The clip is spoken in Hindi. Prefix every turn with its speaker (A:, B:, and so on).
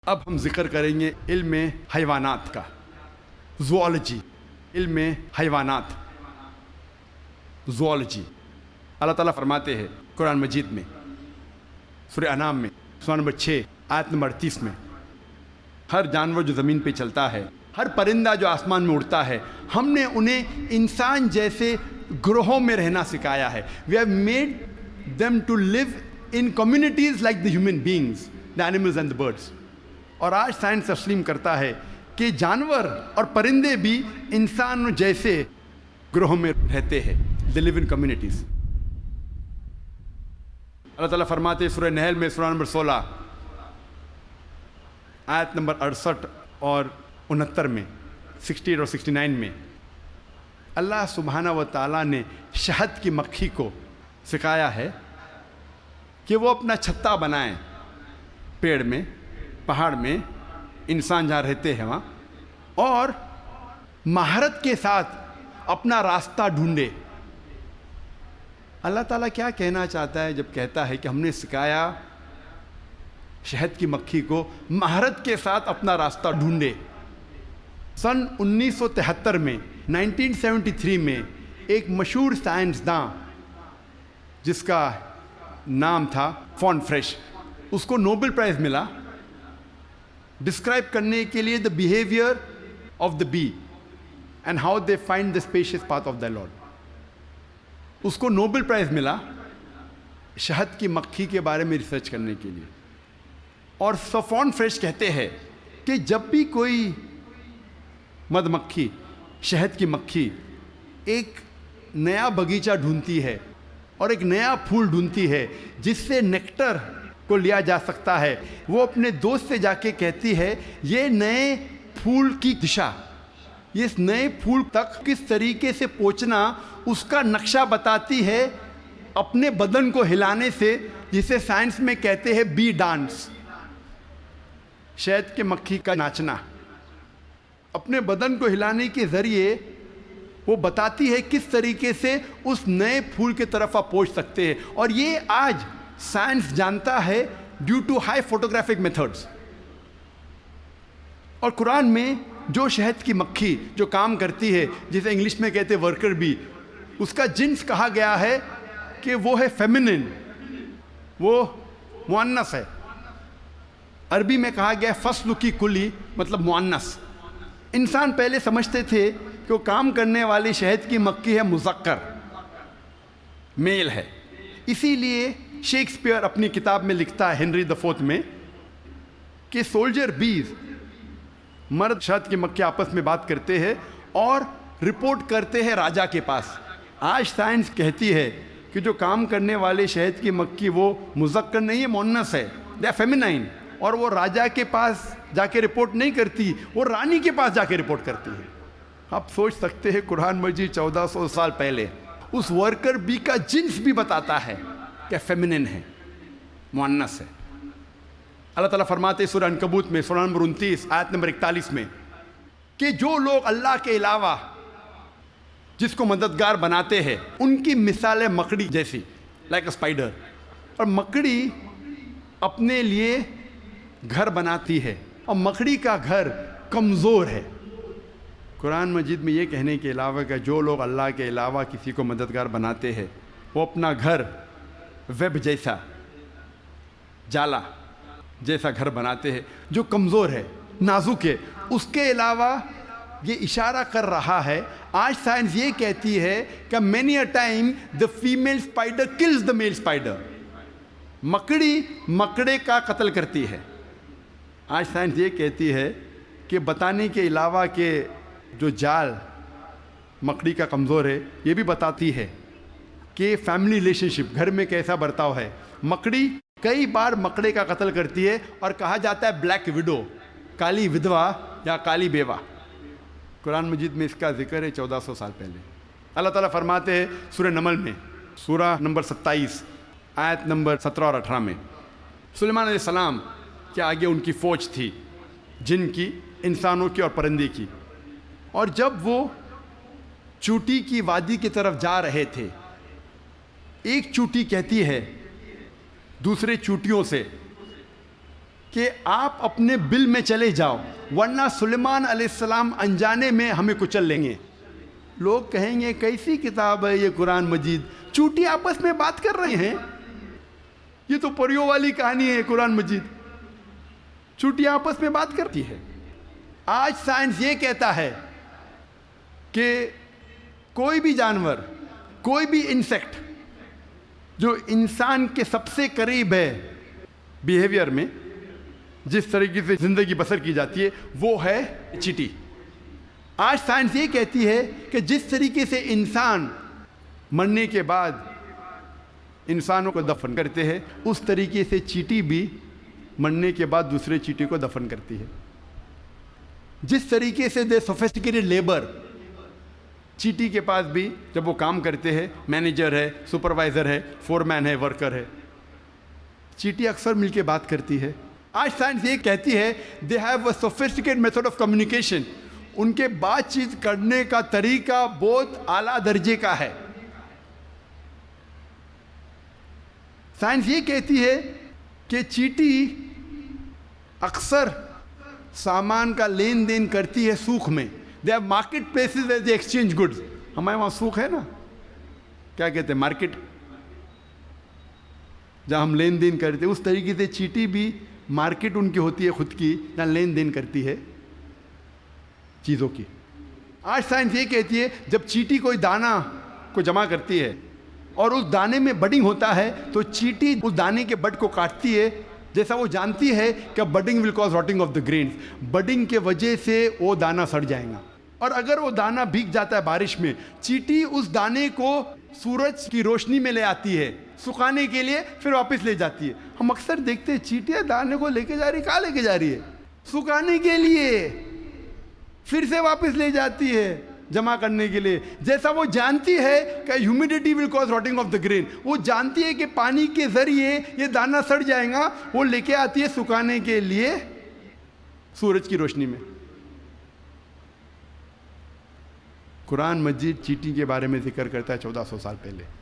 A: अब हम जिक्र करेंगे इल्म हैवानात का, ज़ूऑलॉजी, इल्म हैवानात, ज़ूऑलॉजी। अल्लाह ताला फरमाते हैं कुरान मजीद में, सूरह अनाम में, सूरा नंबर 6 आयत नंबर 38 में, हर जानवर जो ज़मीन पे चलता है, हर परिंदा जो आसमान में उड़ता है, हमने उन्हें इंसान जैसे ग्रोहों में रहना सिखाया है। We have made them to live in communities like the human beings, the animals and the birds. और आज साइंस तस्लीम करता है कि जानवर और परिंदे भी इंसान जैसे ग्रोह में रहते हैं, दे लिव इन कम्युनिटीज़। अल्लाह ताला फरमाते हैं सूरह नहल में, सूरा नंबर 16 आयत नंबर 68 और 69 में, 68 और 69 में, अल्लाह सुब्हाना व तआला ने शहद की मक्खी को सिखाया है कि वो अपना छत्ता बनाएं पेड़ में, पहाड़ में, इंसान जहाँ रहते हैं वहाँ, और महारत के साथ अपना रास्ता ढूंढे। अल्लाह ताला क्या कहना चाहता है जब कहता है कि हमने सिखाया शहद की मक्खी को महारत के साथ अपना रास्ता ढूंढे। सन 1973 में, 1973 में एक मशहूर साइंसदान जिसका नाम था फॉन फ्रेश, उसको नोबेल प्राइज़ मिला डिस्क्राइब करने के लिए the behaviour of the bee and how they find the spacious path of the lord. उसको नोबेल प्राइज़ मिला शहद की मक्खी के बारे में रिसर्च करने के लिए। और फॉन फ्रेश कहते हैं कि जब भी कोई मधुमक्खी, शहद की मक्खी, एक नया बगीचा ढूंढती है और एक नया फूल ढूंढती है जिससे नेक्टर को लिया जा सकता है, वो अपने दोस्त से जाके कहती है ये नए फूल की दिशा, ये इस नए फूल तक किस तरीके से पहुंचना उसका नक्शा बताती है अपने बदन को हिलाने से, जिसे साइंस में कहते हैं बी डांस। शहद के मक्खी का नाचना, अपने बदन को हिलाने के जरिए वो बताती है किस तरीके से उस नए फूल की तरफ आप पहुंच सकते हैं। और ये आज साइंस जानता है due to high photographic methods. और कुरान में जो शहद की मक्खी जो काम करती है, जिसे इंग्लिश में कहते हैं वर्कर बी, उसका जिन्स कहा गया है कि वो है फेमिनिन, वो मुअन्नस है। अरबी में कहा गया फस्लु की कुली, मतलब मुअन्नस। इंसान पहले समझते थे कि वो काम करने वाली शहद की मक्खी है मुज़क्कर, मेल है। इसीलिए शेक्सपियर अपनी किताब में लिखता है हेनरी द फोर्थ में कि सोल्जर बीज, मर्द शहद की मक्खी आपस में बात करते हैं और रिपोर्ट करते हैं राजा के पास। आज साइंस कहती है कि जो काम करने वाले शहद की मक्खी वो मुज़क्कर नहीं है, मुअन्नस है, दे आर फेमिनाइन। और वो राजा के पास जाके रिपोर्ट नहीं करती, वो रानी के पास जाके रिपोर्ट करती है। आप सोच सकते हैं कुरान मजीद 1400 साल पहले उस वर्कर बी का जिन्स भी बताता है कि फेमिनिन है, मुअन्नस है। अल्लाह ताला फरमाते सूरह अनकबूत में, सूरह नंबर 29 आयत नंबर 41 में, कि जो लोग अल्लाह के अलावा जिसको मददगार बनाते हैं उनकी मिसाल है मकड़ी जैसी, लाइक अ स्पाइडर। और मकड़ी अपने लिए घर बनाती है और मकड़ी का घर कमज़ोर है। कुरान मजीद में ये कहने के अलावा कि जो लोग अल्लाह के अलावा किसी को मददगार बनाते हैं वो अपना घर वेब जैसा, जाला जैसा घर बनाते हैं जो कमज़ोर है, नाजुक है। उसके अलावा ये इशारा कर रहा है, आज साइंस ये कहती है कि many a time the female spider kills the male spider. मकड़ी मकड़े का कत्ल करती है। आज साइंस ये कहती है कि बताने के अलावा कि जो जाल मकड़ी का कमज़ोर है, ये भी बताती है कि फैमिली रिलेशनशिप, घर में कैसा बर्ताव है। मकड़ी कई बार मकड़े का कत्ल करती है और कहा जाता है ब्लैक विडो, काली विधवा या काली बेवा। कुरान मजीद में इसका जिक्र है 1400 साल पहले। अल्लाह ताला फरमाते हैं सूरह नमल में, सूरह नंबर 27 आयत नंबर 17 और 18 में, सुलेमान अलैहिस्सलाम के आगे उनकी फ़ौज थी, जिनकी, इंसानों की और परिंदे की। और जब वो चूटी की वादी की तरफ जा रहे थे, एक चूटी कहती है दूसरे चूटियों से कि आप अपने बिल में चले जाओ, वरना सुलेमान अलैहिस्सलाम अनजाने में हमें कुचल लेंगे। लोग कहेंगे कैसी किताब है ये कुरान मजीद, चूटी आपस में बात कर रहे हैं, ये तो परियों वाली कहानी है कुरान मजीद, चूटी आपस में बात करती है। आज साइंस ये कहता है कि कोई भी जानवर, कोई भी इंसेक्ट जो इंसान के सबसे करीब है बिहेवियर में, जिस तरीके से जिंदगी बसर की जाती है, वो है चींटी। आज साइंस ये कहती है कि जिस तरीके से इंसान मरने के बाद इंसानों को दफन करते हैं, उस तरीके से चींटी भी मरने के बाद दूसरे चींटी को दफन करती है। जिस तरीके से दे सोफिस्टिकेटेड लेबर, चींटी के पास भी जब वो काम करते हैं, मैनेजर है, सुपरवाइजर है, फोरमैन है, वर्कर है, चींटी अक्सर मिलके बात करती है। आज साइंस ये कहती है they have a sophisticated method of communication, उनके बातचीत करने का तरीका बहुत आला दर्जे का है। साइंस ये कहती है कि चींटी अक्सर सामान का लेन देन करती है सूख में। They have market places where they exchange goods. हमारे वहाँ सूख है ना, क्या कहते हैं, मार्केट, जहाँ हम लेन देन करते हैं। उस तरीके से चींटी भी मार्केट उनकी होती है खुद की, जहाँ लेन देन करती है चीज़ों की। आज साइंस ये कहती है जब चींटी कोई दाना को जमा करती है और उस दाने में बडिंग होता है, तो चींटी उस दाने के बड को काटती है, जैसा वो जानती है कि budding will cause rotting of the grains, budding के वजह से वो दाना सड़ जाएगा। और अगर वो दाना भीग जाता है बारिश में, चींटी उस दाने को सूरज की रोशनी में ले आती है सुखाने के लिए, फिर वापस ले जाती है। हम अक्सर देखते हैं चींटियाँ दाने को लेके जा रही, कहाँ लेके जा रही है? सुखाने के लिए, फिर से वापस ले जाती है जमा करने के लिए। जैसा वो जानती है कि humidity will cause rotting of the grain, वो जानती है कि पानी के जरिए ये दाना सड़ जाएगा, वो लेके आती है सुखाने के लिए सूरज की रोशनी में। कुरान मजीद चींटी के बारे में जिक्र करता है 1400 साल पहले।